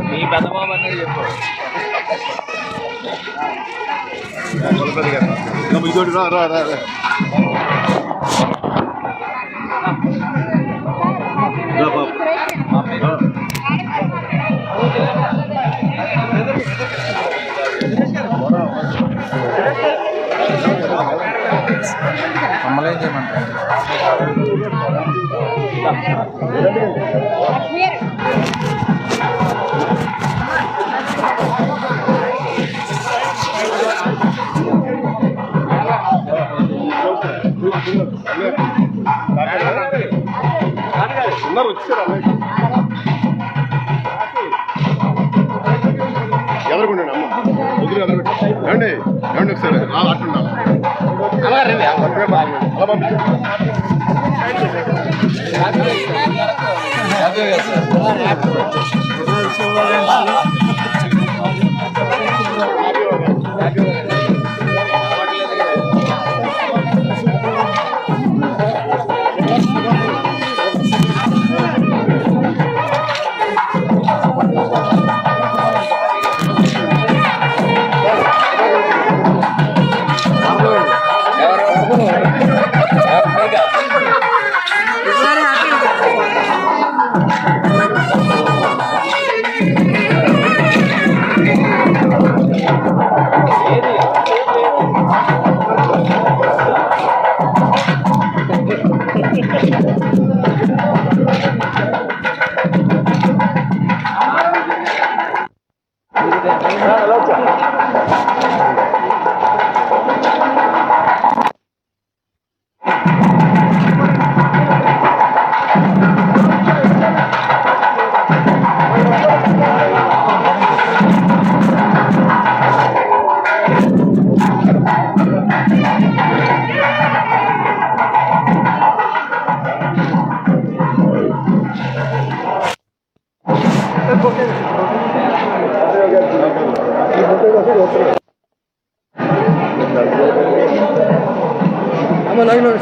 మీ పెద్ద బాబు అనేది చెప్పు. ఇదోటి రా రా రా మమ్మల్ని ఏం చేయమంటారు? ఎదురుకుండి అమ్మ వదిలి ఎదురుకుంటే ఏమండి ఏమండి ఒకసారి అట్లున్నా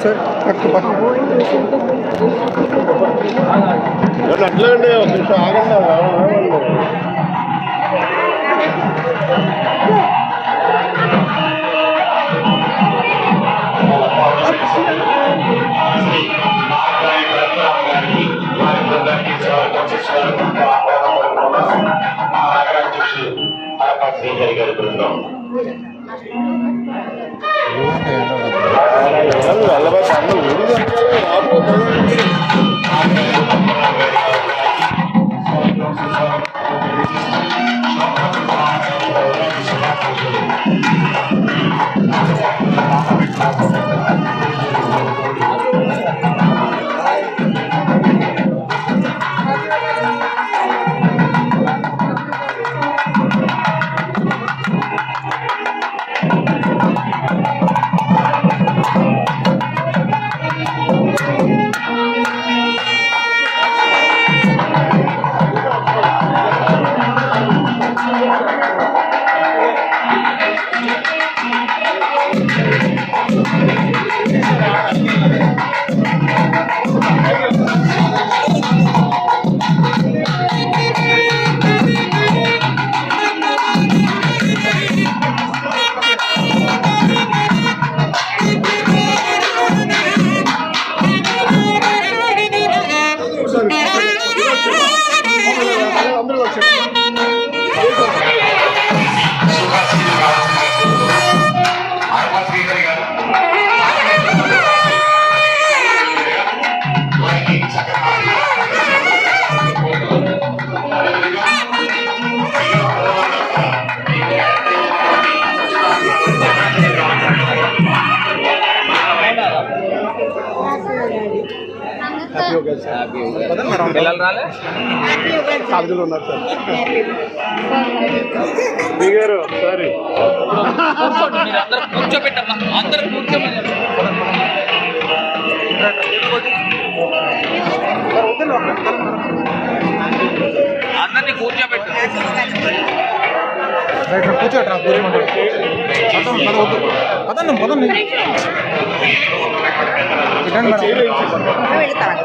సార్ అట్లే అండి ఒక నిమిషం ఆగండి. పిల్లలు రాలే కాలేజీలో ఉన్నారు సార్ దిగారు సారీ కూర్చోబెట్టమ్మా అందరూ కూర్చోబెట్టారు అందరినీ కూర్చోబెట్టు కూర్చోట్రా పదండి పదండి వెళ్తాను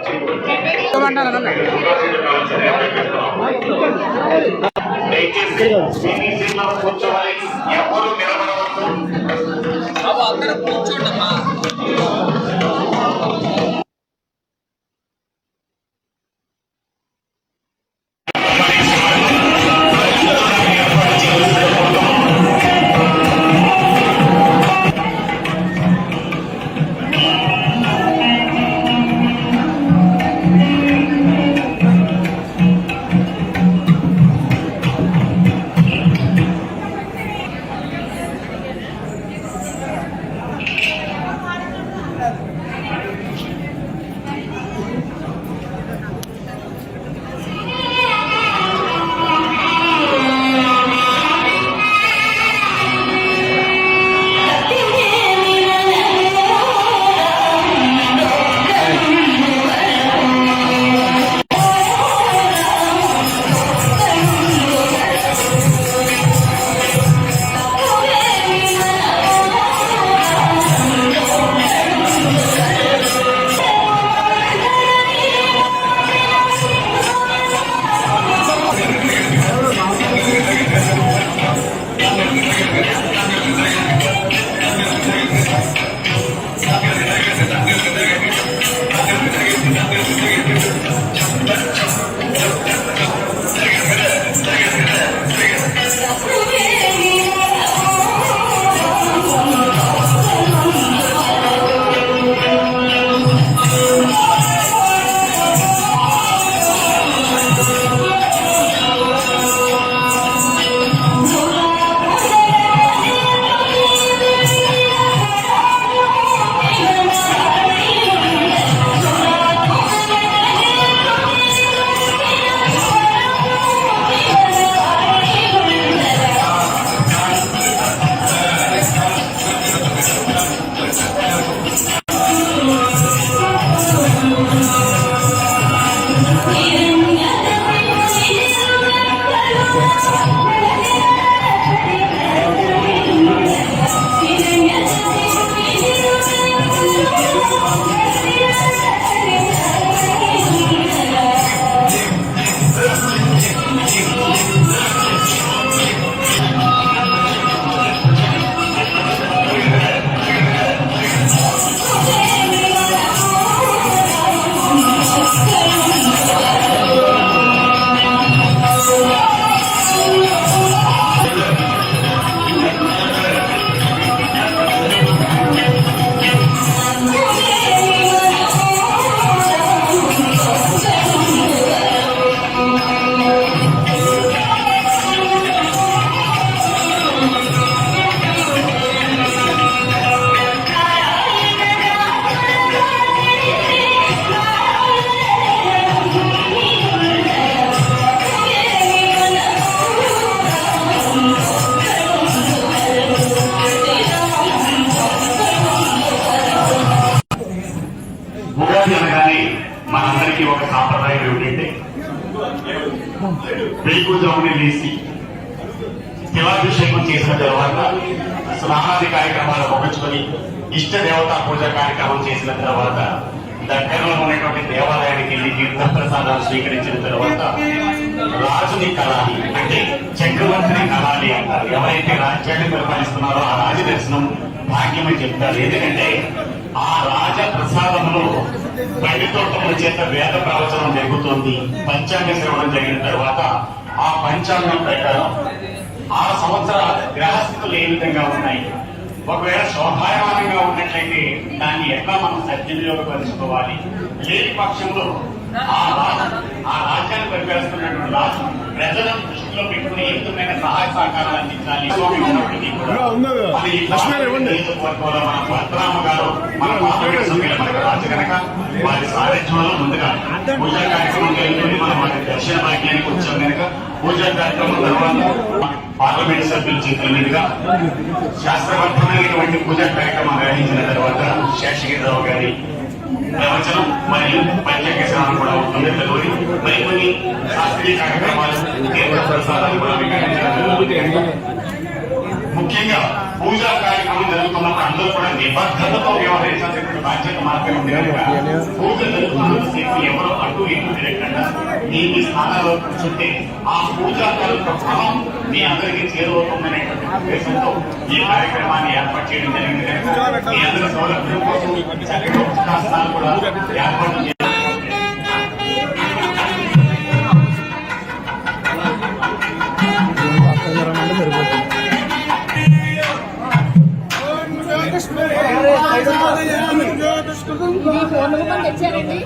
మీ సీట్లో కూర్చోవాలి, ఎవరు నిలబడవద్దు. బాబు అందరూ కూర్చోండమ్మా. మనందరికీ ఒక సాంప్రదాయం ఏమిటంటే వెలుగుజామునే లేచి శివాభిషేకం చేసిన తర్వాత స్నానాది కార్యక్రమాలు ముగించుకొని ఇష్ట దేవతా పూజ కార్యక్రమం చేసిన తర్వాత దగ్గరలో ఉన్నటువంటి దేవాలయానికి వెళ్లి తీర్థప్రసాదాలు స్వీకరించిన తర్వాత రాజుని కలాలి అంటే చక్రవర్తిని కలాలి అంటారు. ఎవరైతే రాజ్యాన్ని పరిపాలిస్తున్నారో ఆ రాజ దర్శనం భాగ్యమని చెప్తారు. ఎందుకంటే ఆ రాజ ప్రసాదంలో పండి తోటముల చేత వేద ప్రవచనం జరుగుతోంది. పంచాంగ శ్రవణం జరిగిన తర్వాత ఆ పంచాంగం ప్రకారం ఆ సంవత్సర గ్రహస్థితులు ఏ విధంగా ఉన్నాయి, ఒకవేళ శోభాయమానంగా ఉన్నట్లయితే దాన్ని ఎట్లా మనం సద్వినియోగపరుచుకోవాలి, లేని పక్షంలో ఆ రాజ్యాన్ని పరిపాలిస్తున్నటువంటి రాజు ప్రజలను దృష్టిలో పెట్టుకుని ఏ విధమైన సహాయ సహకారాలు అందించాలి. ఉన్నప్పటికీ కూడా నియోజకవర్గంలో మన భద్రామ గారు మన పార్లమెంట్ సభ్యులు మనకు రాజు కనుక వారి సారథ్యంలో ముందుగా పూజా కార్యక్రమం జరుగుతుంది. మనం వారి దర్శన భాగ్యానికి వచ్చాం కనుక పూజా కార్యక్రమం తర్వాత పార్లమెంట్ సభ్యుల చేతుల మీదుగా శాస్త్రబద్ధమైనటువంటి పూజా కార్యక్రమం నిర్వహించిన తర్వాత శేషగిరిరావు గారి ప్రవచనం మరియు పంచాంగ శ్రవణం కూడా ఉంటుంది. మరికొన్ని శాస్త్రీయ కార్యక్రమాలు తీర్థ ప్రసాదాలు కూడా ముఖ్యంగా పూజా కార్యక్రమం జరుగుతున్నప్పుడు అందరూ కూడా నిబద్ధతతో వ్యవహరించాల్సిన బాధ్యత మాత్రమే ఉంది కనుక పూజ జరుగుతున్నంతసేపు ఎవరో అటు ఇటు తిరగకుండా మీ స్థానాల్లో కూర్చుంటే ఆ పూజా ఫలం మీ అందరికీ చేరువవుతుందనేటువంటి ఉద్దేశంతో ఈ కార్యక్రమాన్ని ఏర్పాటు చేయడం జరిగింది కనుక మీ అందరి సౌలభ్యం కోసం చక్కగా పుస్తకాలు కూడా ఏర్పాటు చేయాలి. తెచ్చారండి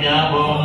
Namo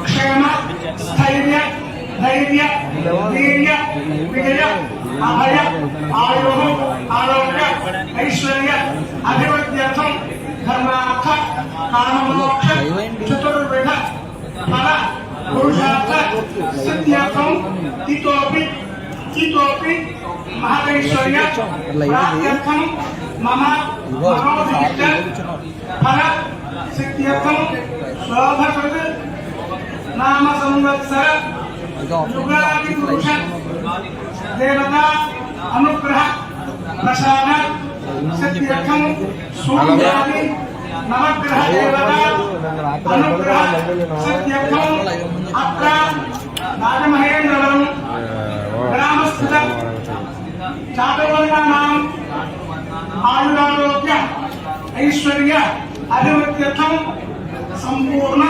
క్షేమ స్థైర్య ధైర్య వీర్య విజయ అభయ ఆయు ఆరోగ్య ఐశ్వర్య అభివృద్ధ్యర్థం ధర్మార్థ కామమోక్ష చతుర్విధ ఫల పురుషార్థ సిద్ధ్యర్థం ఇతోపి మహదైశ్వర్య ప్రాప్త్యర్థం మమ మనోభీష్ట ఫల సిద్ధ్యర్థం శోభకృత్ నామ సంవత్సర యుగాది పురుష దేవతా అనుగ్రహ ప్రసాద సిద్ధ్యర్థం సూర్యాది నవగ్రహ దేవతా అనుగ్రహ సిద్ధ్యర్థం అత్ర రాజమహేంద్రవరం గ్రామస్థిత చాతుర్వర్గానాం ఆయురారోగ్య ఐశ్వర్య అభివృద్ధ్యర్థం సంపూర్ణ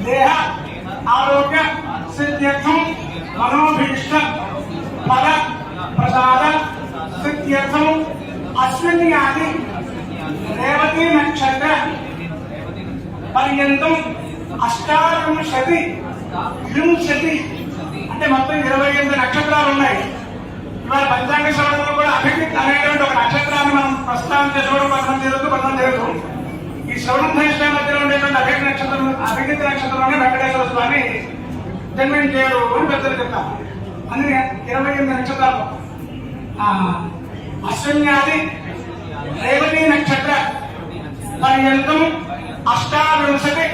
దేహ ఆరోగ్య సిద్ధ్యర్థం మనోభీష్ట ఫల ప్రసాద సిద్ధ్యర్థం అశ్విని ఆది రేవతి నక్షత్ర పర్యంతం అష్టావింశతి అంటే మొత్తం 28 నక్షత్రాలు ఉన్నాయి. ఇవాళ పంచాంగ శ్రవణంలో కూడా అభిజిత్ అనేటువంటి ఒక నక్షత్రాన్ని మనం ప్రస్థానం చేసుకోవడం పట్టణం జరుగుతూ ఈ శ్రవణం ధనిష్ట మధ్యలో ఉండేటువంటి అభిజిత్ నక్షత్రంలోనే వెంకటేశ్వర స్వామి జన్మించారు అని పెద్దలు చెప్తారు. అందుకే 28 నక్షత్రాలు అశ్విన్యాది రేవతి నక్షత్ర పర్యంతం అష్టావింశతి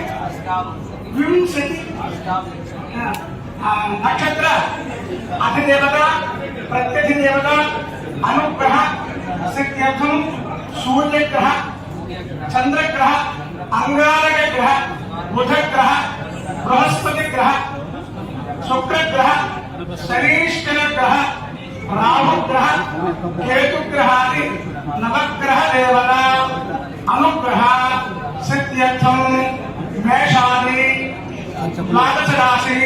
నక్షత్ర అధిదేవత ప్రత్యధిదేవత అనుగ్రహ సిద్ధ్యర్థం సూర్యగ్రహ చంద్రగ్రహ అంగారక గ్రహ బుధగ్రహ బృహస్పతి గ్రహ శుక్రగ్రహ శనీశ్వర గ్రహ రాహుగ్రహ కేతుగ్రహాది నవగ్రహ దేవత అనుగ్రహ సిద్ధ్యర్థం మేషాది ద్వాదశ రాశి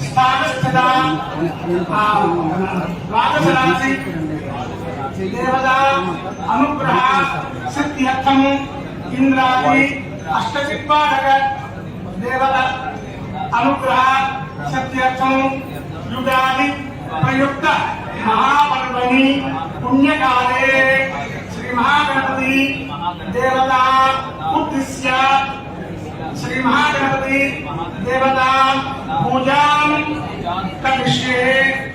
స్థానస్థిత ద్వాదశ రాశి దేవత అనుగ్రహ సిద్ధ్యర్థం ఇంద్రాది అష్టదిక్పాలక దేవత అనుగ్రహ సిద్ధ్యర్థం యుగాది ప్రయుక్త మహాపర్వణి పుణ్యకాలే శ్రీ మహాగణపతి దేవత ఉద్దిశ్య శ్రీ మహాగణపతి దేవత పూజాం కరిష్యే.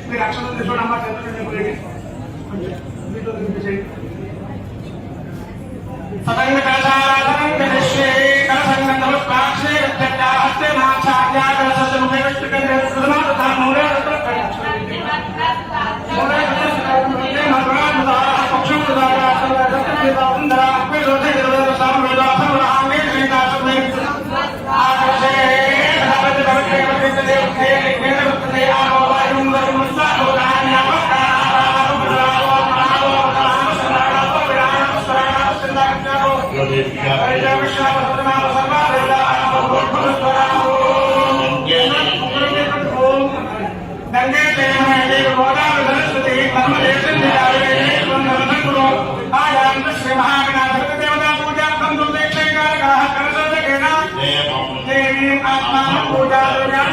మీరు అక్షరం తీసుకోండి అమ్మా, సతంగ కలశారాధనం కరిష్యే. కలసంగంధ ప్రాక్షే హస్తే మహాచార్య కలసముఖే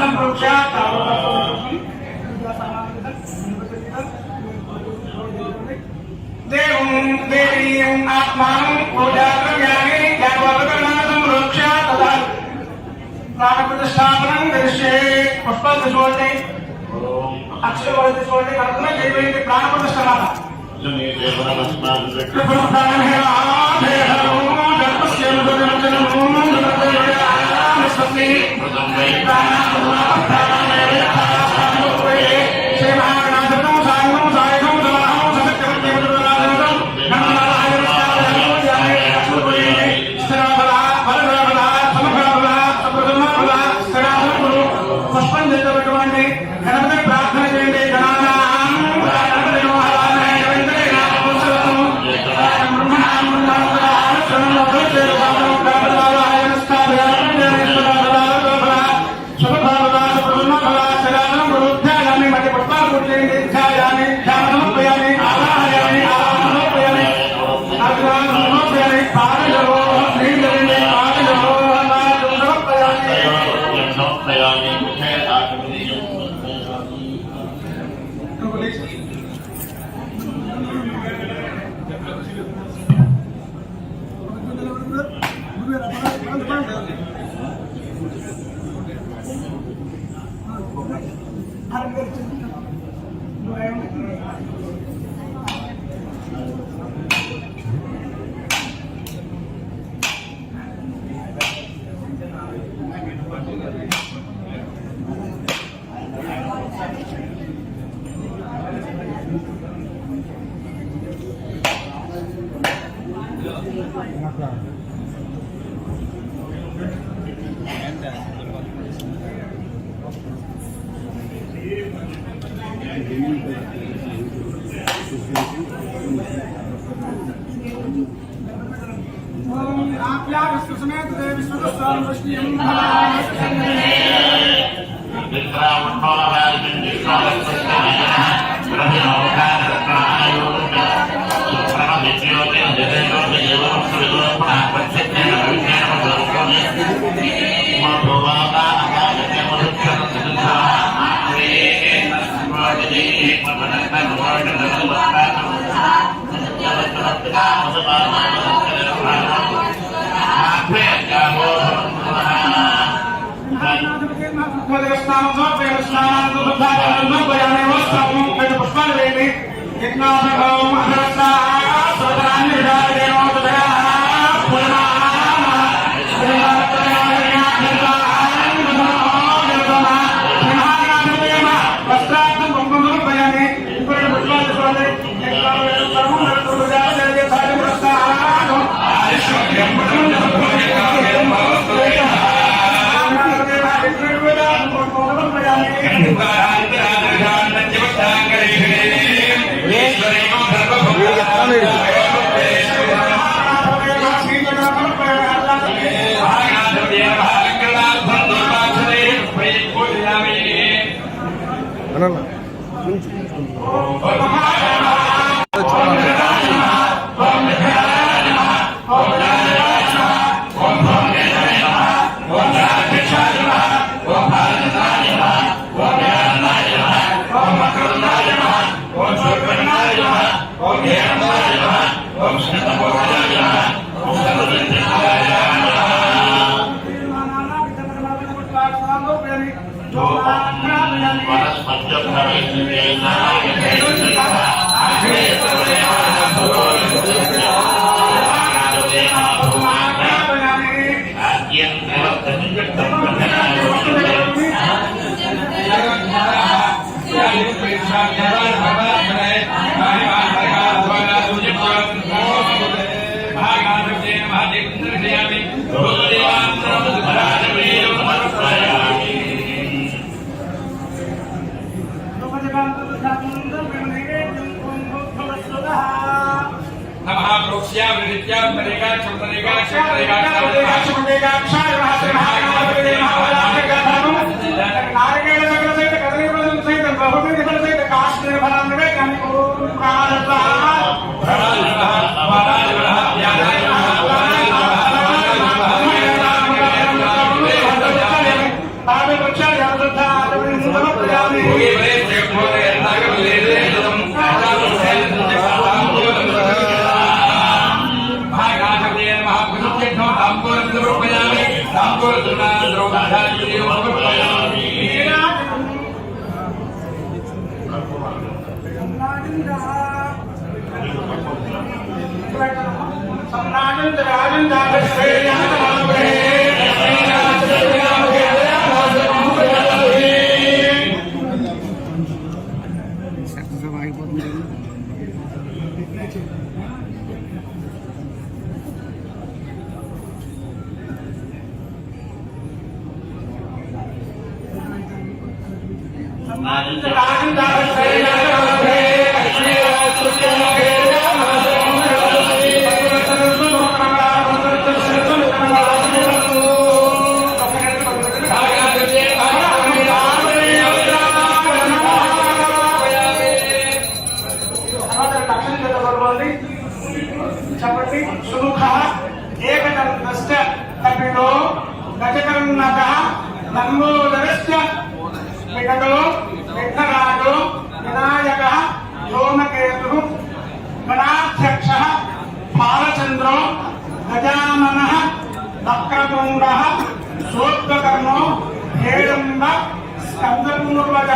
పూజా देवं देवीं आत्मानं पूजाद्रव्याणि ज्ञानवर्धनार्थं रक्षा तथा प्राणप्रतिष्ठापनं करिष्ये पुष्पदशोटे अक्षरवदशोटे कर्तुं देवैः प्राणप्रतिष्ठापनं గణపతి ప్రార్థన చేయండి Gracias. చెప్పండి. సుముఖ ఏకదంతశ్చ కపిలో గజకర్ణక లంబోదరశ్చ వికటో విఘ్నరాజో వినాయక ధూమకేతు గణాధ్యక్ష బాలచంద్రో గజానన వక్రతుండ సూత్రకర్ణో హేరంబ స్కందపూర్వజ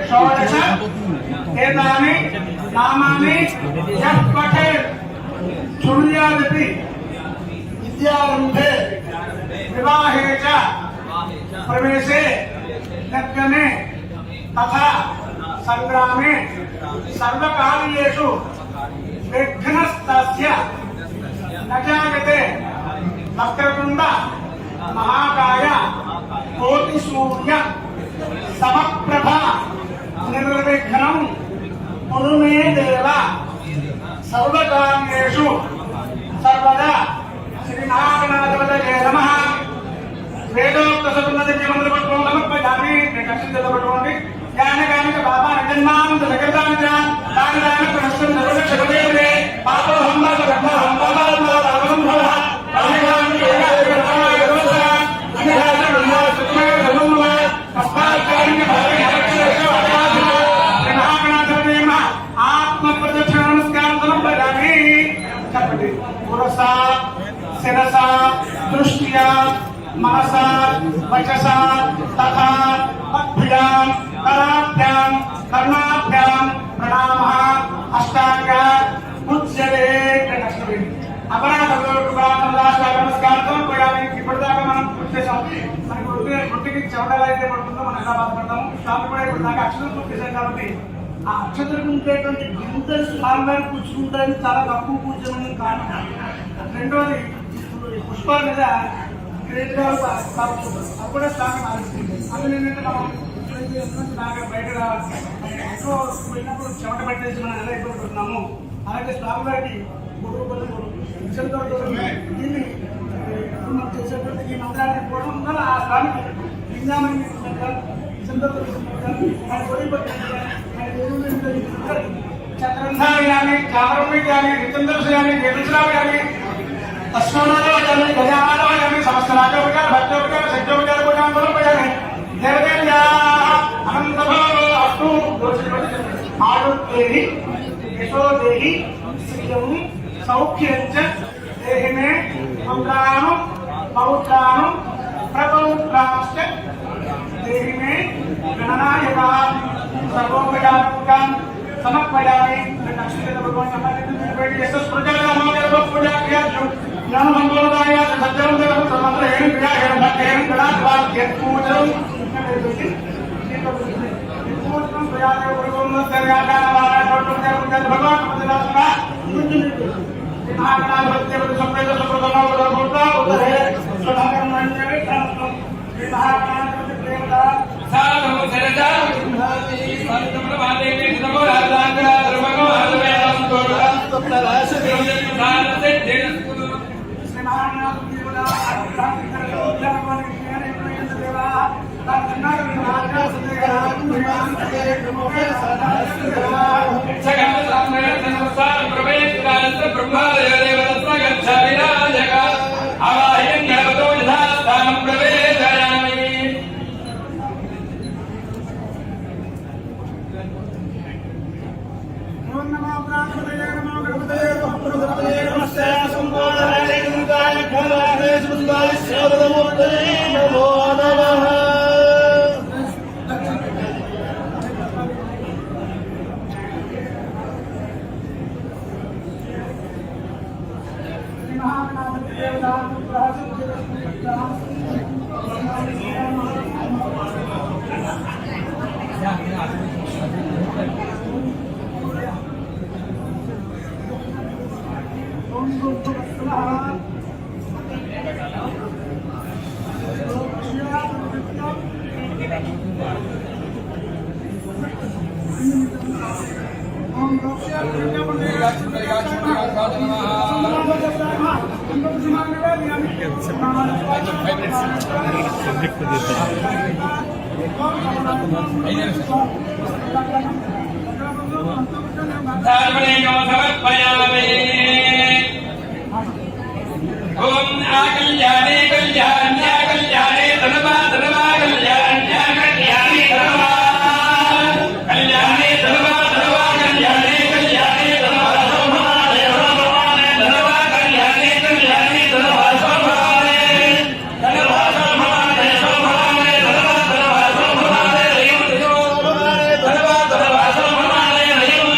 షోడశ ఏతాని నామాని యః పఠేత్ శృణ్యాదపి విద్యారంభే వివాహే చ ప్రవేశే నిర్గమే తథా సంగ్రామే సర్వకార్యేషు విఘ్నస్తస్య న జాయతే వక్రతుండ మహాకాయ కోటిసూర్య సమప్రభ నిర్విఘ్నం కురు మే దేవ సర్వకార్యేషు సర్వదా శ్రీనారాయణాధిపతయే నమః. వేదోక్త సతున్నత జీవన పట్టుకోవడం సమర్పయామి. నేను కష్టం చదవబట్టుకోండి. జ్ఞానగానిక బాబా నిజన్మానంద జగదానిక దాని దాని ప్రశ్న సర్వక్షపదే పాపో హంబాల బ్రహ్మ హంబాల రామసంభవ అభిగామి ఏకాగ్రతాయ దోష అనిహార బ్రహ్మ సుఖమే ధర్మమ అస్మాకారిక భారయ హరక్ష అనాథ శ్రీనారాయణాధిపతయే నమః. ఆత్మ ప్రదక్షిణ నమస్కారం సమర్పయామి. చెప్పండి. పురసా శిరసా దృష్ట్యా మనసా వచసా తథా అభ్యాం కరాభ్యాం కర్ణాభ్యాం ప్రణామః అష్టాంగ ఉచ్యతే. నమస్కారం పోయాలి. ఇప్పటిదాకా మనం పూర్తి చేసాం. మనకి గుర్తుకి చెమటలు అయితే పడుతుందో మనం ఎలా బాధపడతాము. స్వామి కూడా ఇప్పుడు దాకా అక్షరం పూర్తి చేశాం కాబట్టి ఆ అక్షతలకు ఉండేటువంటి గింజలు స్వామివారికి పుచ్చుకుంటారని చాలా తక్కువ పూజమని కారణం. రెండోది పుష్పాల మీద గ్రేట్ గా అప్పుడే స్వామి ఆలోచిస్తుంది. అందులో ఏంటంటే మనం బాగా బయట రావాలి. ఎక్కువ పోయినప్పుడు చెమట పెట్టేసి మనం ఎలా ఇబ్బంది పడుతున్నాము. అలాగే స్వామి గారికి దీన్ని మనం చేసేటువంటి ఈ మంత్రాన్ని కూడా ఉండాలి. ఆ స్వామికి లింగామని చక్రంధారి కానీ చామరమ్మి కానీ నిత్యందర్శ కానీ దేవశ్రావు కానీ అశ్వనాథో కానీ గజానాథో కానీ సమస్తరాజోపచార భక్తోపచార శక్తోపచార పూజాంతరం కానీ దేవదేవ్యా అనంతభావో అస్తు ఆడుదేహి యశోదేహి శ్రియం సౌఖ్యంచ దేహిమే మంత్రాను పౌత్రాను ప్రపౌత్రాంశ్చ దేహిమే గణనాయకా సర్వోపచారం సమర్పయామి. లక్ష్మీదేవి భగవాన్ సంబంధించి యశస్ ప్రజల పూజా క్రియాలు జ్ఞాన మంగళదాయ సజ్జనం దేవం సర్వత్ర ఏం క్రియాహేం భక్తేం గణాద్వాల్ యత్పూజనం పూజనం ప్రయాగే గురువున్న సర్యాగానవార తోటం భగవాన్ ప్రజలాసన మహాగణాధిపత్య సంప్రేత సుప్రదమ ఉదర్భూత ఉదరే స్వధాకం మంజరే శాస్త్రం శ్రీ మహాగణాధిపతి ప్రేమద సాధు శరజా సంతమ వాదేవి నమో రాజాంగ ధర్మగో హరవేదం తోడా తప్తరాశ దేవదానతే దేనస్కుదు శ్రీ మహాగణాధిపతి దేవదా ప్రార్థించరు జ్ఞానవాని జ్ఞానే ప్రేమ దేవా తాన్నాగ మహాగణ సందేహ తుమాంతే నమోకే సదాశివా సగమ సామ్య నమస్కార ప్రవేశకాలంత బ్రహ్మాదయ దేవతత్వ గచ్ఛావిరాజక ఆవాహ్యం గణపతో యథాస్థానం ప్రవేశయామి. ఓం నమో ప్రాణపతయే నమో గణపతయే గణపతయే నమస్తే సంబోధనే గురుగాయ ఖలాహే సుందర శ్రీవదమూర్తయే నమో నమః. ఓం ఆకల్యాణే కళ్యాణ్యా కళ్యాణే ధనవా ధనవా కళ్యాణ్యా కళ్యాణే ధనవా కళ్యాణే ధనవా ధనవా కళ్యాణే కళ్యాణే ధనవా సోమానే సోమానే ధనవా కళ్యాణే కళ్యాణే ధనవా సోమానే ధనవా సోమానే సోమానే ధనవా ధనవా సోమానే రయం ధనవా ధనవా సోమానే రయం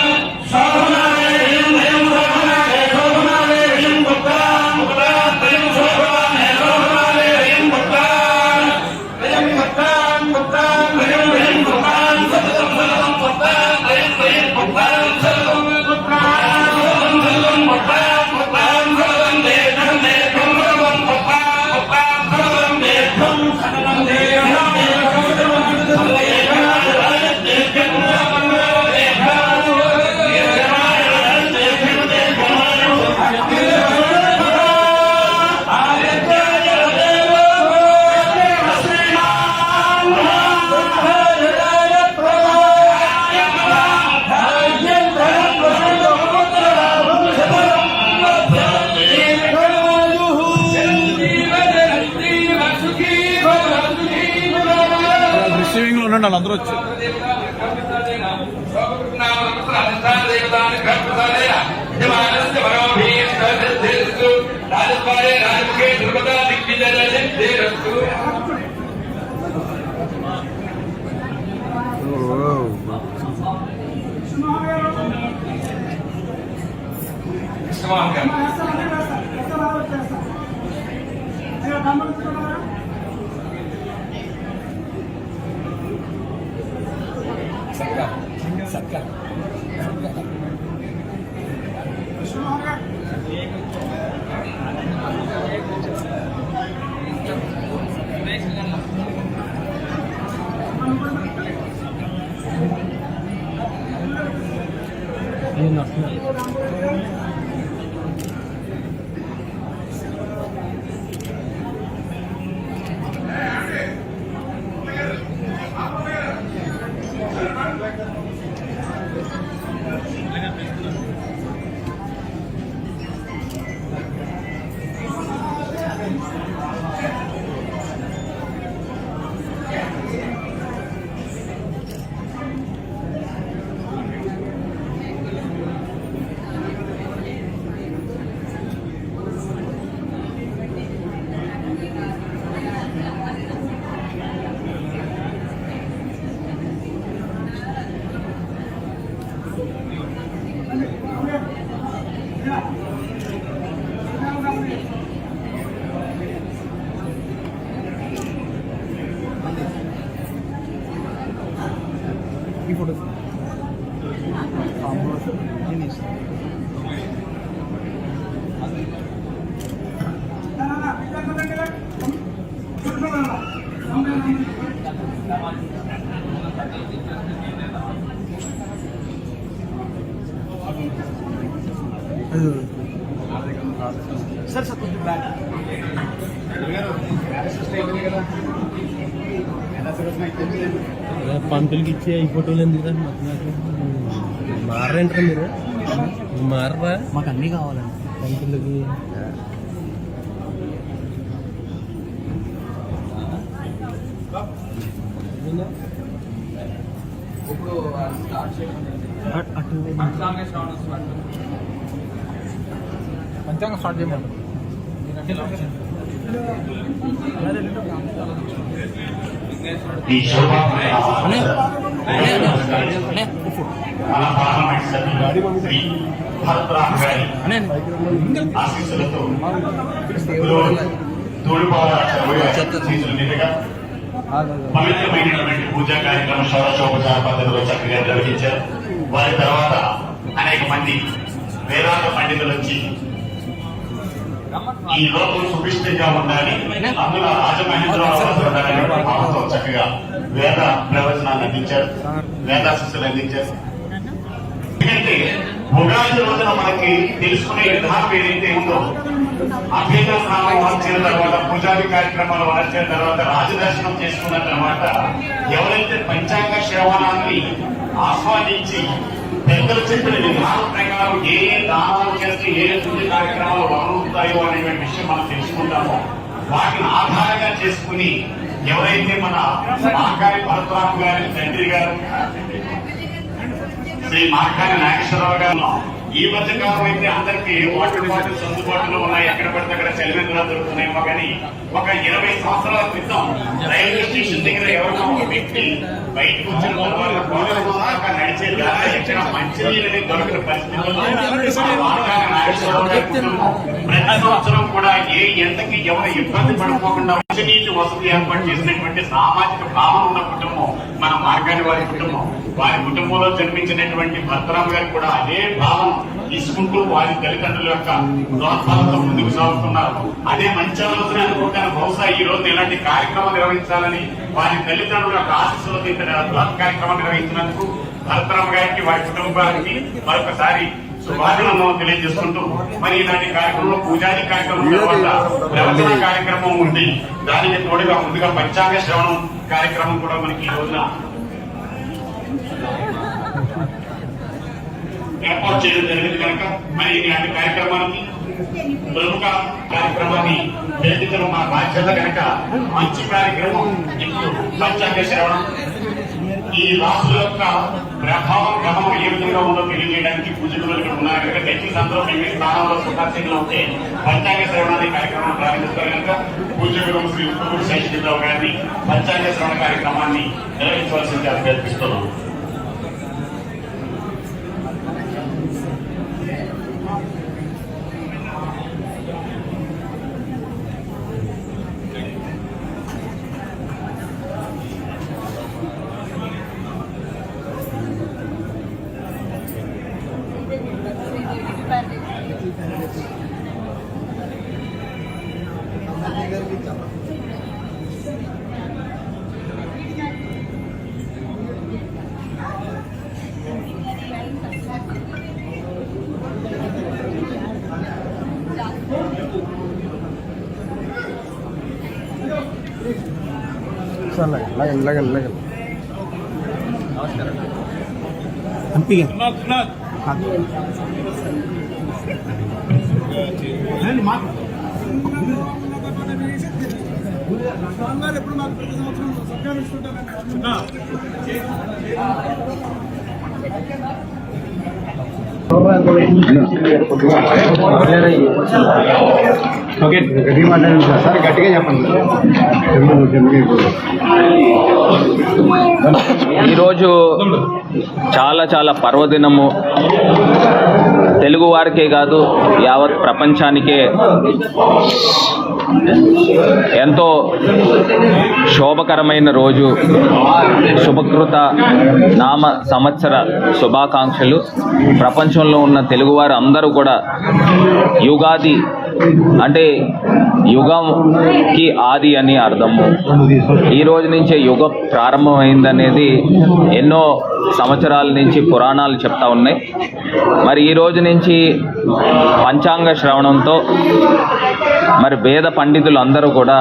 సోమానే రయం రయం సోమానే సోమానే రయం భక్తాం భక్తాం రయం సోమానే సోమానే రయం భక్తాం రయం భక్తాం భక్తాం రయం రయం భక్తాం సతతం సతతం భక్తాం రయం రయం భక్తాం సతతం భక్తాం సతతం భక్తాం భక్తాం సతతం దేహం దేహం సతతం భక్తాం భక్తాం సతతం దేహం సతతం దేహం రిసీవింగ్ లో ఉండండి వాళ్ళందరూ వచ్చి సార్ సార్ కొంచెం బ్యాక్ పంతులకి ఇచ్చే ఈ ఫోటోలు ఎందుకు మారంటారా మీరు మారరా మాకు అన్నీ కావాలండి పంతులకి ఇప్పుడు స్టార్ట్ అటు పంచాంగం స్టార్ట్ చేయమంటారు ఈ శోభాయాత్ర మన పార్లమెంట్ సభ్యులు శ్రీ భరతరామ్ గారి ఆశీస్సులతో తోడుపాల చేతుల మీదుగా పవిత్రమైనటువంటి పూజా కార్యక్రమం షోడశోపచార పద్ధతిలో చక్కగా నిర్వహించారు. వారి తర్వాత అనేక మంది వేదాంత పండితులు వచ్చి ఈ లోకం సుభిష్టంగా ఉండాలి, అందులో రాజమహేంద్రరావు ఉండాలని భావంతో చక్కగా వేద ప్రవచనాన్ని అందించారు, వేదాశిస్సులు అందించారు. ఎందుకంటే ఉగాది రోజున మనకి తెలుసుకునే విధానం ఏదైతే ఉందో, అభేద స్నానం వచ్చిన తర్వాత పూజాది కార్యక్రమాలు వచ్చిన తర్వాత రాజదర్శనం చేసుకున్న తర్వాత ఎవరైతే పంచాంగ శ్రవణాన్ని ఆస్వాదించి పెద్దలు చెప్పిన విధానం ప్రకారం ఏ దానాలు చేస్తే ఏ పూజ కార్యక్రమాలు వరుతాయో అనేటువంటి విషయం మనం తెలుసుకుంటామో, వాటిని ఆధారంగా చేసుకుని ఎవరైతే మన మార్గాని పరశురామ గారి తండ్రి గారు శ్రీ మార్గాని నాగేశ్వరరావు గారు ఈ మధ్య కాలం అయితే అందరికీ వాటర్ బాటిల్స్ అందుబాటులో ఉన్నాయి, ఎక్కడ పడితే అక్కడ చలివేంద్రా దొరుకుతున్నాయేమో కానీ ఒక 20 సంవత్సరాల క్రితం రైల్వే స్టేషన్ దగ్గర ఎవరికో ఒక వ్యక్తి బయటకు వచ్చిన తర్వాత గోడలకు దాకా నడిచే దాకా ఎక్కడ మంచినీళ్ళని దొరికిన పరిస్థితుల్లో మార్గాని నాగేశ్వరరావు గారి కుటుంబం ప్రతి సంవత్సరం కూడా ఏ ఎంతకి ఎవరు ఇబ్బంది పడిపోకుండా మంచినీటి వసతి ఏర్పాటు చేసినటువంటి సామాజిక భావన ఉన్న కుటుంబం మన మార్గాని వారి కుటుంబం. వారి కుటుంబంలో జన్మించినటువంటి భద్రరావు గారు కూడా అదే భావన తీసుకుంటూ వారి తల్లిదండ్రుల యొక్క ప్రోత్సాహంతో ముందుకు సాగుతున్నారు. అదే మంచి ఆలోచన అనుకుంటాను. బహుశా ఈ రోజు ఇలాంటి కార్యక్రమం నిర్వహించాలని వారి తల్లిదండ్రుల యొక్క ఆశీస్సులతో కార్యక్రమం నిర్వహించినందుకు భద్రరావు గారికి వారి కుటుంబానికి మరొకసారి శుభాభినందనలు తెలియజేసుకుంటూ, మరి ఇలాంటి కార్యక్రమంలో పూజాది కార్యక్రమం తర్వాత ప్రవచన కార్యక్రమం ఉంది. దానికి తోడుగా ముందుగా పంచాంగ శ్రవణం కార్యక్రమం కూడా మనకి ఈ రోజున ఏర్పాటు చేయడం జరిగింది కనుక మరి ఇలాంటి కార్యక్రమానికి ప్రముఖ కార్యక్రమాన్ని నిర్వహించడం మన బాధ్యత కనుక మంచి కార్యక్రమం ఇప్పుడు పంచాంగ శ్రవణం ఈ రాసుల యొక్క ప్రభావం క్రమం ఏ విధంగా ఉందో తెలియజేయడానికి పూజకులు ఇక్కడ ఉన్నారు కనుక దయచేసి అందరూ మీ స్థానంలో సుఖాశీలో ఉంటే పంచాంగ శ్రవణాన్ని కార్యక్రమం ప్రారంభిస్తారు కనుక పూజకులు శ్రీ ఉత్తమూరి శేషగిరిరావు గారిని పంచాంగ శ్రవణ కార్యక్రమాన్ని నిర్వహించవలసింది అభ్యర్థిస్తున్నాం. సార్ గట్టిగా చెప్పండి. ఈరోజు చాలా పర్వదినము. తెలుగు వారికే కాదు యావత్ ప్రపంచానికే ఎంతో శోభకరమైన రోజు. శుభకృత నామ సంవత్సర శుభాకాంక్షలు. ప్రపంచంలో ఉన్న తెలుగువారు అందరూ కూడా యుగాది అంటే యుగంకి ఆది అని అర్థము. ఈ రోజు నుంచే యుగం ప్రారంభమైందనేది ఎన్నో సంవత్సరాల నుంచి పురాణాలు చెప్తా ఉన్నాయి. మరి ఈ రోజు నుంచి పంచాంగ శ్రవణంతో మరి వేద పండితులు అందరూ కూడా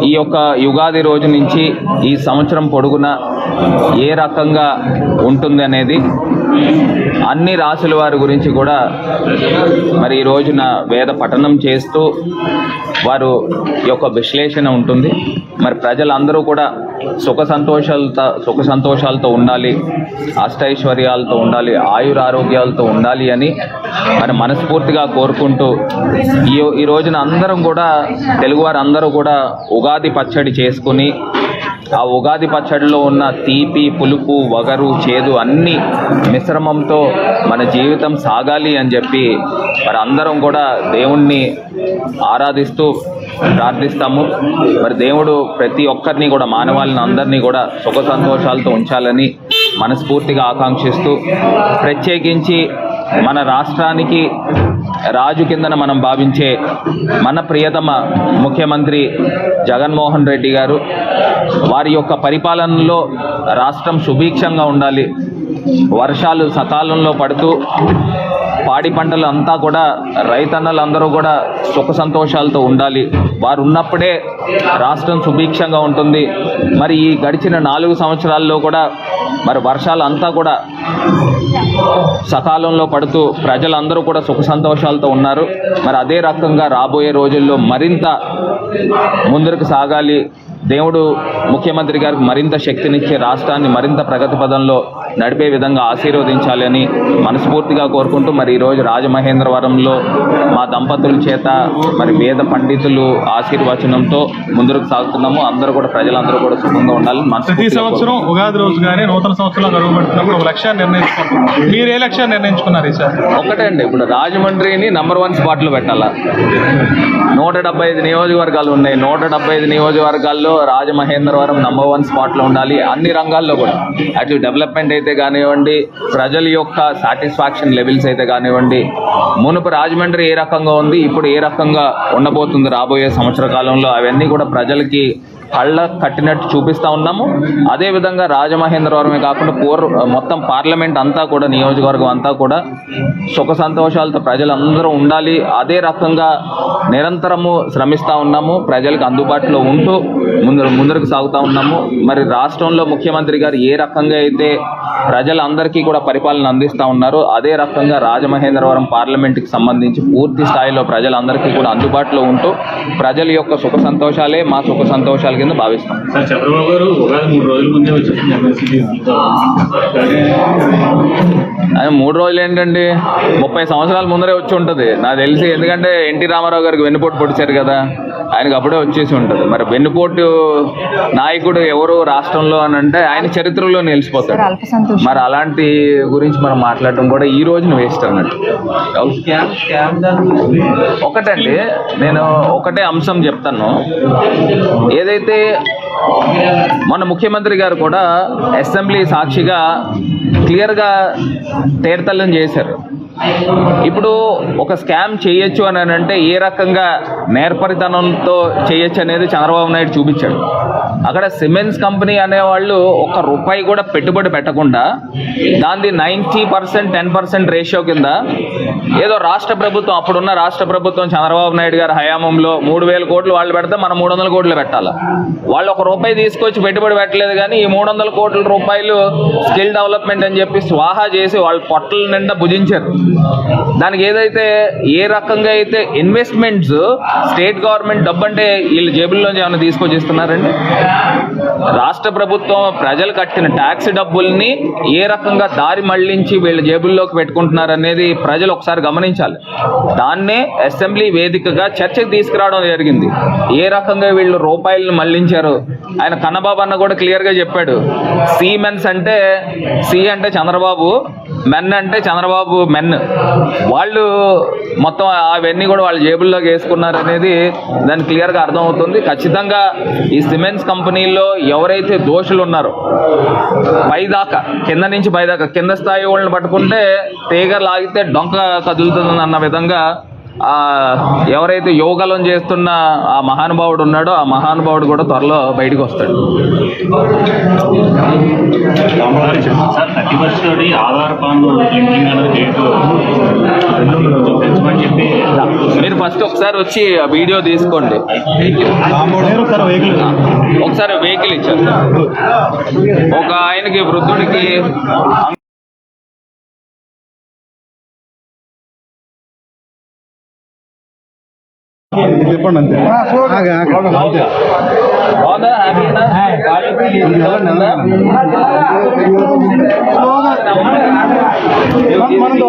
ఈ యొక్క యుగాది రోజు నుంచి ఈ సంవత్సరం పొడుగున ఏ రకంగా ఉంటుంది అనేది అన్ని రాసుల వారి గురించి కూడా మరి ఈ రోజున వేద పఠనం చేస్తూ వారు యొక్క విశ్లేషణ ఉంటుంది. మరి ప్రజలందరూ కూడా సుఖ సంతోషాలతో ఉండాలి, అష్టైశ్వర్యాలతో ఉండాలి, ఆయురారోగ్యాలతో ఉండాలి అని మరి మనస్ఫూర్తిగా కోరుకుంటూ ఈ రోజున అందరం కూడా తెలుగువారు అందరూ కూడా ఉగాది పచ్చడి చేసుకుని ఆ ఉగాది పచ్చడిలో ఉన్న తీపి, పులుపు, వగరు, చేదు అన్ని మిశ్రమంతో మన జీవితం సాగాలి అని చెప్పి మరి అందరం కూడా దేవుణ్ణి ఆరాధిస్తూ ప్రార్థిస్తాము. మరి దేవుడు ప్రతి ఒక్కరిని కూడా, మానవాళిని అందరినీ కూడా సుఖ సంతోషాలతో ఉంచాలని మనస్ఫూర్తిగా ఆకాంక్షిస్తూ, ప్రత్యేకించి మన రాష్ట్రానికి రాజు కిందన మనం భావించే మన ప్రియతమ ముఖ్యమంత్రి జగన్మోహన్ రెడ్డి గారు, వారి యొక్క పరిపాలనలో రాష్ట్రం సుభిక్షంగా ఉండాలి, వర్షాలు సకాలంలో పడుతూ పాడి పంటలు అంతా కూడా రైతన్నలందరూ కూడా సుఖ సంతోషాలతో ఉండాలి. వారు ఉన్నప్పుడే రాష్ట్రం సుభిక్షంగా ఉంటుంది. మరి ఈ గడిచిన 4 సంవత్సరాల్లో కూడా మరి వర్షాలు అంతా కూడా సకాలంలో పడుతూ ప్రజలందరూ కూడా సుఖ సంతోషాలతో ఉన్నారు. మరి అదే రకంగా రాబోయే రోజుల్లో మరింత ముందుకు సాగాలి. దేవుడు ముఖ్యమంత్రి గారికి మరింత శక్తినిచ్చే రాష్ట్రాన్ని మరింత ప్రగతి పదంలో నడిపే విధంగా ఆశీర్వదించాలని మనస్ఫూర్తిగా కోరుకుంటూ, మరి ఈరోజు రాజమహేంద్రవరంలో మా దంపతుల చేత మరి వేద పండితులు ఆశీర్వచనంతో ముందుకు సాగుతున్నాము. అందరూ కూడా, ప్రజలందరూ కూడా సుఖంగా ఉండాలి. ప్రతి సంవత్సరం ఉగాది రోజు కానీ నూతన సంవత్సరంలో గడువుబడుతున్నప్పుడు ఒక లక్ష్యాన్ని నిర్ణయించుకుంటున్నారు. మీరు ఏ లక్ష్యాన్ని నిర్ణయించుకున్నారు ఈసారి? ఒకటే అండి, ఇప్పుడు రాజమండ్రిని నంబర్ 1 స్పాట్లో పెట్టాలా. 175 నియోజకవర్గాలు ఉన్నాయి. 175 నియోజకవర్గాల్లో రాజమహేంద్రవరం నంబర్ 1 స్పాట్లో ఉండాలి. అన్ని రంగాల్లో కూడా, అటు డెవలప్మెంట్ అయితే కానివ్వండి, ప్రజల యొక్క సాటిస్ఫాక్షన్ లెవెల్స్ అయితే కానివ్వండి, మునుపు రాజమండ్రి ఏ రకంగా ఉంది, ఇప్పుడు ఏ రకంగా ఉండబోతుంది రాబోయే సంవత్సర కాలంలో, అవన్నీ కూడా ప్రజలకి కళ్ళ కట్టినట్టు చూపిస్తూ ఉన్నాము. అదేవిధంగా రాజమహేంద్రవరమే కాకుండా మొత్తం పార్లమెంట్ అంతా కూడా, నియోజకవర్గం అంతా కూడా సుఖ సంతోషాలతో ప్రజలందరూ ఉండాలి. అదే రకంగా నిరంతరము శ్రమిస్తూ ఉన్నాము. ప్రజలకు అందుబాటులో ఉంటూ ముందుకు సాగుతూ ఉన్నాము. మరి రాష్ట్రంలో ముఖ్యమంత్రి గారు ఏ రకంగా అయితే ప్రజలందరికీ కూడా పరిపాలన అందిస్తూ ఉన్నారో, అదే రకంగా రాజమహేంద్రవరం పార్లమెంట్కి సంబంధించి పూర్తి స్థాయిలో ప్రజలందరికీ కూడా అందుబాటులో ఉంటూ ప్రజల యొక్క సుఖ సంతోషాలే మా సుఖ సంతోషాల కింద భావిస్తాం. సార్, చంద్రబాబు గారు ఉగాది 3 రోజుల ముందే వచ్చేసింది ఎమ్మెల్సీ. అది 3 రోజులు ఏంటండి, 30 సంవత్సరాల ముందరే వచ్చి ఉంటుంది నాకు తెలిసి. ఎందుకంటే ఎన్టీ రామారావు గారికి వెన్నుపోటు పొడిచారు కదా, ఆయనకు అప్పుడే వచ్చేసి ఉంటుంది. మరి వెన్నుపోటు నాయకుడు ఎవరు రాష్ట్రంలో అని అంటే ఆయన చరిత్రలో నిలిచిపోతాడు. మరి అలాంటి గురించి మనం మాట్లాడటం కూడా ఈ రోజున వేస్ట్ అన్నట్టు. ఒకటండి, నేను ఒకటే అంశం చెప్తాను. ఏదైతే మన ముఖ్యమంత్రి గారు కూడా అసెంబ్లీ సాక్షిగా క్లియర్గా తేటతెల్లం చేశారు. ఇప్పుడు ఒక స్కామ్ చేయొచ్చు అని అంటే ఏ రకంగా నేర్పరితనంతో చేయొచ్చు అనేది చంద్రబాబు నాయుడు చూపించాడు. అక్కడ సిమెంట్స్ కంపెనీ అనేవాళ్ళు ₹1 కూడా పెట్టుబడి పెట్టకుండా దాన్ని 90% 10% రేషియో కింద ఏదో రాష్ట్ర ప్రభుత్వం, అప్పుడున్న రాష్ట్ర ప్రభుత్వం చంద్రబాబు నాయుడు గారి హయాంలో 3,000 కోట్లు వాళ్ళు పెడితే మనం 300 కోట్లు పెట్టాలి. వాళ్ళు ₹1 తీసుకొచ్చి పెట్టుబడి పెట్టలేదు, కానీ ఈ 300 కోట్ల రూపాయలు స్కిల్ డెవలప్మెంట్ అని చెప్పి స్వాహా చేసి వాళ్ళ పొట్టల నిండా భుజించారు. దానికి ఏదైతే ఏ రకంగా అయితే ఇన్వెస్ట్మెంట్స్ స్టేట్ గవర్నమెంట్ డబ్బు అంటే వీళ్ళ జేబుల్లోంచి ఏమైనా తీసుకొచ్చి ఇస్తున్నారండి. రాష్ట్ర ప్రభుత్వం ప్రజలు కట్టిన ట్యాక్స్ డబ్బుల్ని ఏ రకంగా దారి మళ్లించి వీళ్ళ జేబుల్లోకి పెట్టుకుంటున్నారు అనేది ప్రజలు ఒకసారి గమనించాలి. దాన్నే అసెంబ్లీ వేదికగా చర్చకు తీసుకురావడం జరిగింది. ఏ రకంగా వీళ్ళు రూపాయలను మళ్లించారు. ఆయన కన్నబాబు అన్న కూడా క్లియర్గా చెప్పాడు. సీమెన్స్ అంటే సి అంటే చంద్రబాబు, మెన్ అంటే చంద్రబాబు మెన్. వాళ్ళు మొత్తం అవన్నీ కూడా వాళ్ళ జేబుల్లోకి వేసుకున్నారు అనేది దానికి క్లియర్గా అర్థమవుతుంది. ఖచ్చితంగా ఈ సిమెంట్స్ కంపెనీల్లో ఎవరైతే దోషులు ఉన్నారో పైదాకా, కింద నుంచి పైదాకా, కింద స్థాయి వాళ్ళని పట్టుకుంటే తీగ లాగితే డొంక కదులుతుంది అన్న విధంగా ఎవరైతే యోగాలం చేస్తున్న ఆ మహానుభావుడు ఉన్నాడో ఆ మహానుభావుడు కూడా త్వరలో బయటకు వస్తాడు. సార్, 30% ఆధార్ పాన్ లింకింగ్ అనేది చెప్పి మీరు ఫస్ట్ ఒకసారి వచ్చి ఆ వీడియో తీసుకోండి. ఒకసారి వెహికల్ ఇచ్చారు ఒక ఆయనకి, వృద్ధుడికి. చెప్పండి అంతే. బాగుందా? హ్యాపీనా?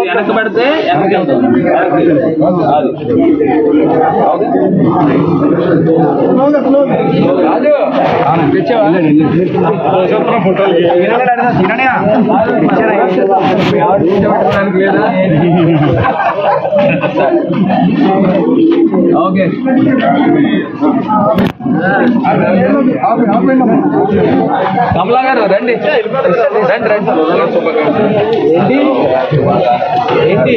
వెనక్కి పెడితే వెనక్కి వెళ్తుంది. అది ఓకే. కమలా గారు రండి రండి రండి. ఏంటి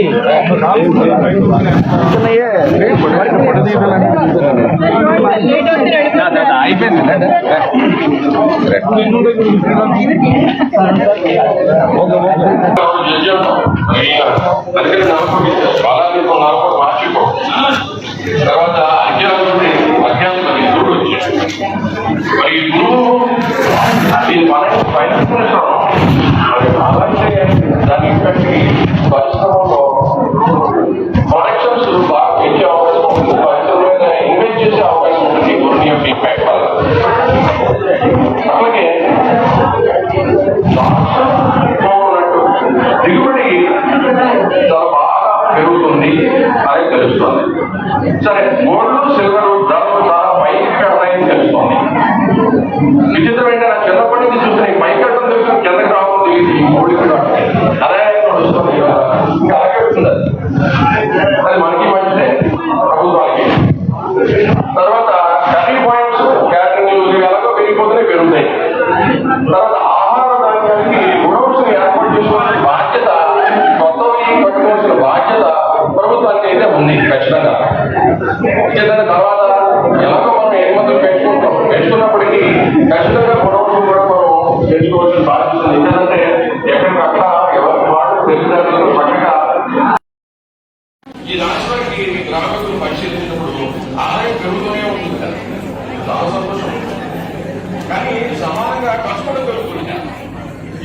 అయిపోయింది. తర్వాత అజ్ఞానుడు గురుడు వచ్చాడు. మరి ఈ గురువు దీని అలాగే దాని ఇప్పటికీ పరిశ్రమలో కనెక్షన్స్ బాగా పెంచే అవకాశం ఉంటుంది. పరిశ్రమ ఇన్వెస్ట్ చేసే అవకాశం ఉంటుంది గురుని యొక్క ఇంపాక్ట్ వల్ల. అలాగే దిగుబడి చాలా బాగా పెరుగుతుంది అని తెలుస్తుంది. సరే, గోల్డ్ సిల్వర్ ధరలు చాలా పైకి పెడతాయని తెలుస్తుంది. విచిత్రమైన చిన్నప్పటి నుంచి చూసిన పైకట్టం తెలుసు కిందకి రావడం ఈ గోల్డ్ కూడా అదే నడుస్తుంది. ఇంకా అలాగే ఉంటుంది. అది మనకి మంచిదే, ప్రభుత్వానికి. తర్వాత టర్నింగ్ పాయింట్స్ క్యాటరింగ్ ఎలాగో పెరిగిపోతూనే పెరుగుతాయి. తర్వాత ఆహార ధాన్యానికి గుణవల్సి ఏర్పాటు చేసుకోవాల్సిన బాధ్యత, కొత్తవి కట్టుకోవాల్సిన బాధ్యత ప్రభుత్వానికి అయితే ఉంది ఖచ్చితంగా. తర్వాత ఎలాగో మనం ఎగుమతులు పెంచుకున్నప్పటికీ ఖచ్చితంగా గుణవల్సి కూడా మనం పెంచుకోవాల్సిన బాధ్యత ఉంది. ఎందుకంటే ఎక్కడికక్కడ ఎవరికి వాళ్ళు తెలియదు పక్కగా ఈ రాష్ట్రానికి గ్రామకులు పరిశీలించినప్పుడు ఆదాయం పెరుగుతూనే ఉంటుంది కదా, చాలా సంతోషం. కానీ సమానంగా ఖర్చు కూడా పెరుగుతుంది.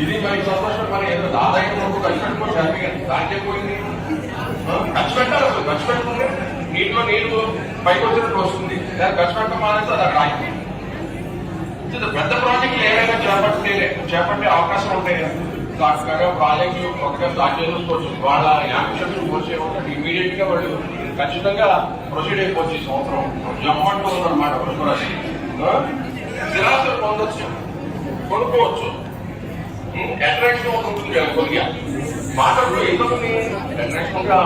ఇది మనకి సంతోషం. మరి ఎంత ఆదాయం ఖర్చు పెట్టుకోవచ్చు హ్యాపీగా. దాంట్లో పోయింది ఖర్చు పెట్టాలి. అసలు ఖర్చు పెట్టుకుంటే నీటిలో నీరు పైకి వచ్చినట్టు వస్తుంది. దాన్ని ఖర్చు పెట్టడం మానేస్తే అది అక్కడ ఆగిపోయింది. పెద్ద ప్రాజెక్టులు ఏమైనా చేపట్టే అవకాశం ఉంటాయి కదా. ప్రాజెక్టులు కొత్తగా స్టార్ట్ చేసుకోవచ్చు. వాళ్ళ యాక్షన్ వచ్చే ఇమీడియట్ గా వాళ్ళు ఖచ్చితంగా ప్రొసీడ్ అయిపోవచ్చు. ఈ సంవత్సరం జమ్మంటూ ఉందన్నమాట. పశురాశి స్థిరాస్తులు పొందొచ్చు, కొనుక్కోవచ్చు. అట్రాక్షన్ ఉంటుంది కొద్దిగా. మాటలు ఇంతమంది అట్రాక్షన్ గా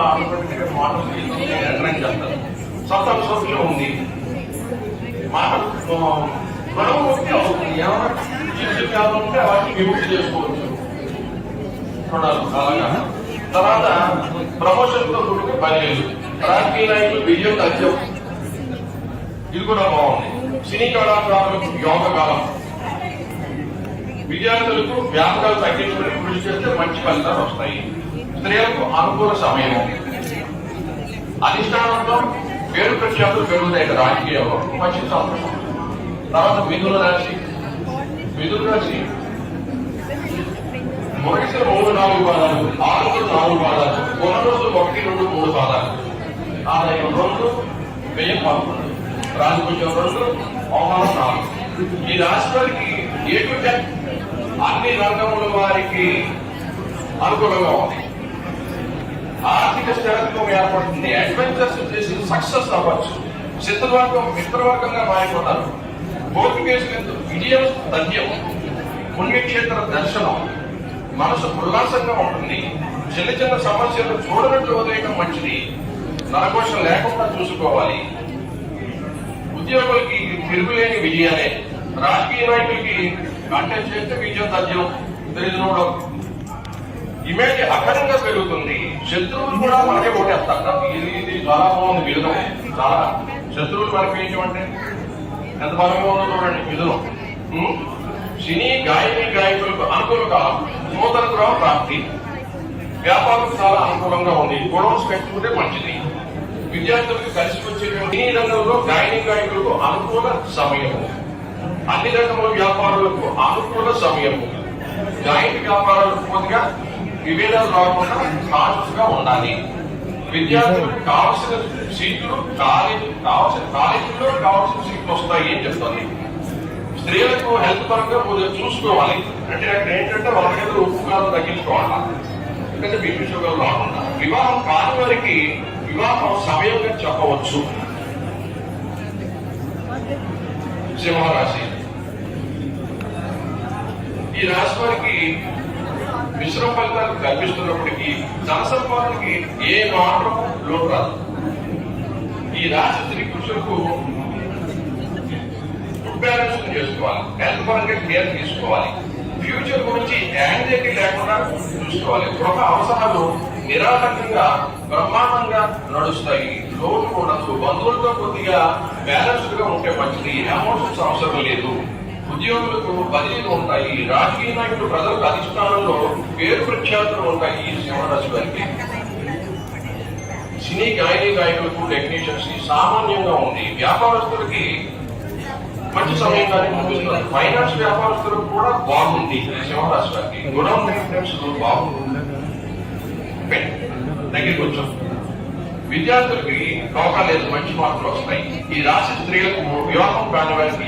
మాటలు అట్రాక్ట్ చేస్తారు. సప్తమ సౌఖ్యం ఉంది. మాటలు గొడవ ఒకటి అవుతుంది. ఏమైనా ఉంటే వాటిని విముక్తి చేసుకోవచ్చు. అలాగా. తర్వాత ప్రమోషన్ తో కూడిన బదిలీలు, రాజకీయ నాయకులు విజయం తథ్యం, ఇది కూడా బాగుంది. సినీ కళాకారులకు యోగ కాలం, విద్యార్థులకు వ్యాపకాలు తగ్గించుకుని కృషి చేస్తే మంచి ఫలితాలు వస్తాయి. స్త్రీలకు అనుకూల సమయం, అధిష్టానంలో పేరు ప్రఖ్యాతులు పెరుగుతాయి రాజకీయంలో, మంచి సంతోషం. తర్వాత మిథున రాశి మొదటి 3-4 పాదాలు, 6-4 పాదాలు, కొన రోజు 1-2-3 పాదాలు, ఆదాయం 2, వ్యయం 11, రాజకీయం 2, అవమానం 4. ఈ రాశి వారికి అన్ని రంగముల వారికి అనుకూలంగా ఉంది. ఆర్థిక స్థిరత్వం ఏర్పడుతుంది. అడ్వెంచర్స్ చేసి సక్సెస్ అవ్వచ్చు. శత్రువర్గం మిత్రవర్గంగా మారిపోతారు. కోర్టు కేసులు విజయం తథ్యం, పుణ్యక్షేత్ర దర్శనం, మనసు ఉల్లాసంగా ఉంటుంది. చిన్న చిన్న సమస్యలు చూడనట్లు వదిలేయడం మంచిది. నరకోశం లేకుండా చూసుకోవాలి. ఉద్యోగులకి తిరుగులేని విజయాలే. రాజకీయ నాయకులకి కంటెస్ట్ చేస్తే విజయం తథ్యం. తెలియదు ఇమేజ్ అఖండంగా పెరుగుతుంది. శత్రువులు కూడా మనకే ఓటేస్తారు. ఇది చాలా బాగుంది. మిథునం చాలా శత్రువులు మనకి ఏంటంటే ఎంత బలంగా ఉందో చూడండి. మిథునం సినీ గాయకులకు అనుకూల కాలం, నూతన గృహ ప్రాప్తి, వ్యాపారులకు చాలా అనుకూలంగా ఉంది. గొడవలు పెట్టుకుంటే మంచిది. విద్యార్థులకు కలిసి వచ్చే సినీ రంగంలో గాయకులకు అనుకూల సమయము, అన్ని రకముల వ్యాపారులకు అనుకూల సమయము. జాయింట్ వ్యాపారాలకు కొద్దిగా విభేదాలు రాకుండా కాన్షియస్ గా ఉండాలి. విద్యార్థులకు కావాల్సిన సీట్లు కాలేజీలో కావాల్సిన సీట్లు వస్తాయి అని చెప్తుంది. స్త్రీలకు హెల్త్ పరంగా కొద్దిగా చూసుకోవాలి. అంటే అక్కడ ఏంటంటే వాళ్ళ మీద ఉప్పు కాలం తగ్గించుకోవాలి. ఎందుకంటే బీపీ షుగర్ రాకుండా వివాహం కాని వారికి వివాహం సమయంగా చెప్పవచ్చు. సింహరాశి ఈ రాశి వారికి మిశ్రమ ఫలితాలు కల్పిస్తున్నప్పటికీ ధన సంపాదనకి ఏ మాత్రం లోటు రాదు. ఈ రాశి స్త్రీ పురుషులకు ఫుడ్ బ్యాలెన్స్ చేసుకోవాలి, హెల్త్ పరంగా కేర్ తీసుకోవాలి, ఫ్యూచర్ గురించి యాంగ్జైటీ లేకుండా చూసుకోవాలి. గృహ అవసరాలు నిరాటంకంగా బ్రహ్మాండంగా నడుస్తాయి. లోటు ఉండదు. బంధువులతో కొద్దిగా బ్యాలెన్స్డ్ గా ఉంటే మంచిది. ఎమోషన్స్ అవసరం లేదు. ఉద్యోగులకు బదిలీలు ఉంటాయి. రాజకీయ నాయకులు ప్రజలకు అధిష్టానంలో పేరు ప్రఖ్యాతులు ఉంటాయి. ఈ సింహరాశి వారికి సినీ గాయని గాయకులకు టెక్నీషియన్స్ కి సామాన్యంగా ఉంది. వ్యాపారస్తులకి మంచి సమయంగానే కనిపిస్తుంది. ఫైనాన్స్ వ్యాపారస్తులకు కూడా బాగుంది. ఈ సింహరాశి వారికి గుణం మెయింటెనెన్స్ బాగుంది. దగ్గరికి వచ్చాం. విద్యార్థులకి అవకాశాలు మంచి మార్కులు వస్తాయి. ఈ రాశి స్త్రీలకు వివాహం కాని వారికి